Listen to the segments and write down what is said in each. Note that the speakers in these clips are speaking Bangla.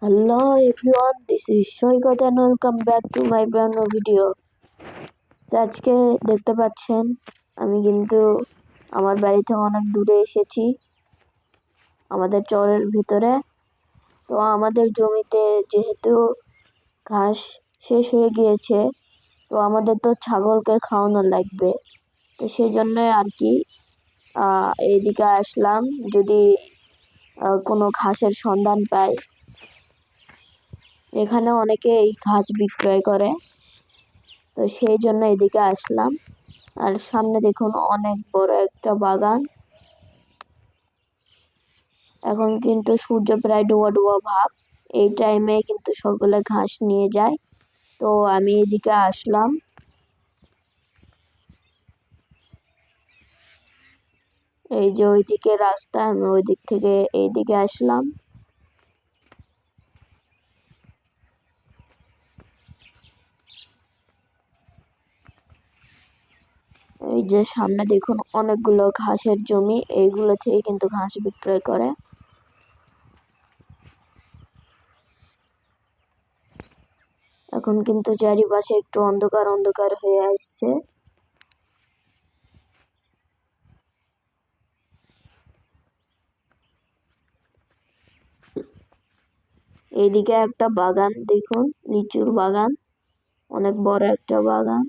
Hello everyone, this is Saikat and welcome back to my brand new video. আজকে দেখতে পাচ্ছেন আমি কিন্তু আমার বাড়ি থেকে অনেক দূরে এসেছি আমাদের চরের ভিতরে। তো আমাদের জমিতে যেহেতু ঘাস শেষ হয়ে গিয়েছে, তো আমাদের তো ছাগলকে খাওয়ানো লাগবে। তো সেই জন্য আর কি এইদিকে আসলাম, যদি কোনো ঘাসের সন্ধান পাই। এখানে অনেকে এই ঘাস বিক্রয় করে, তো সেই জন্য এদিকে আসলাম। আর সামনে দেখুন অনেক বড় একটা বাগান। এখন কিন্তু সূর্য প্রায় ডুবা ডুবা ভাব, এই টাইমে কিন্তু সকলে ঘাস নিয়ে যায়। তো আমি এদিকে আসলাম। এই যে ওইদিকে রাস্তা, আমি ওই দিক থেকে এইদিকে আসলাম। এই যে সামনে দেখুন অনেকগুলো ঘাসের জমি, এইগুলো থেকে কিন্তু ঘাস বিক্রয় করে। এখন কিন্তু চারিপাশে একটু অন্ধকার অন্ধকার হয়ে আসছে। এইদিকে একটা বাগান দেখুন, লিচুর বাগান, অনেক বড় একটা বাগান।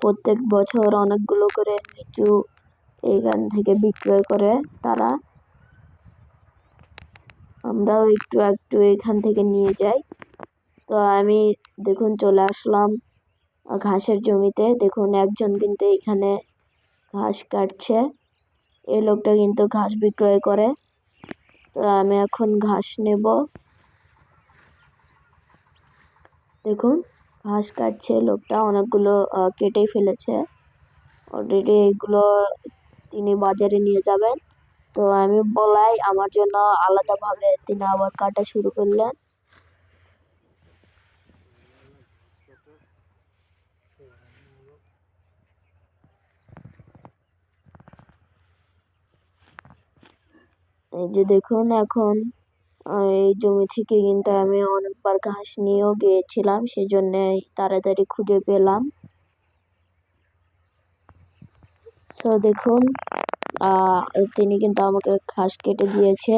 প্রত্যেক বছর অনেকগুলো করে লিচু এইখান থেকে বিক্রয় করে তারা। আমরাও একটু একটু এখান থেকে নিয়ে যাই। তো আমি দেখুন চলে আসলাম ঘাসের জমিতে। দেখুন একজন কিন্তু এখানে ঘাস কাটছে, এই লোকটা কিন্তু ঘাস বিক্রয় করে। তো আমি এখন ঘাস নেব। দেখুন ঘাস কাটছে লোকটা, অনেকগুলো কেটেই ফেলেছে অলরেডি, এগুলো তিনি বাজারে নিয়ে যাবেন। তো আমি বলাই আমার জন্য আলাদাভাবে তিনি আবার কাটা শুরু করলেন। এই যে দেখুন এখন এই জমি থেকে কিন্তু আমি অনেকবার ঘাস নিয়েও গিয়েছিলাম, সেজন্য তাড়াতাড়ি খুঁজে পেলাম। তো দেখুন তিনি কিন্তু আমাকে ঘাস কেটে দিয়েছে।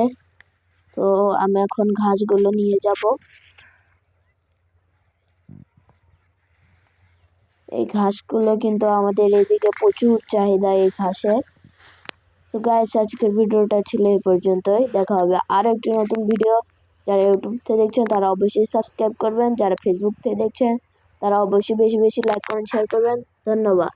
তো আমি এখন ঘাসগুলো নিয়ে যাব। এই ঘাসগুলো কিন্তু আমাদের এদিকে প্রচুর চাহিদা এই ঘাসের। তো গাইস, আজকের ভিডিওটা ছিল এই পর্যন্তই। দেখা হবে আরো একটি নতুন ভিডিও। যারা ইউটিউব থেকে দেখছেন তারা অবশ্যই সাবস্ক্রাইব করবেন, যারা ফেসবুক থেকে দেখছেন তারা অবশ্যই বেশি বেশি লাইক কমেন্ট শেয়ার করবেন। ধন্যবাদ।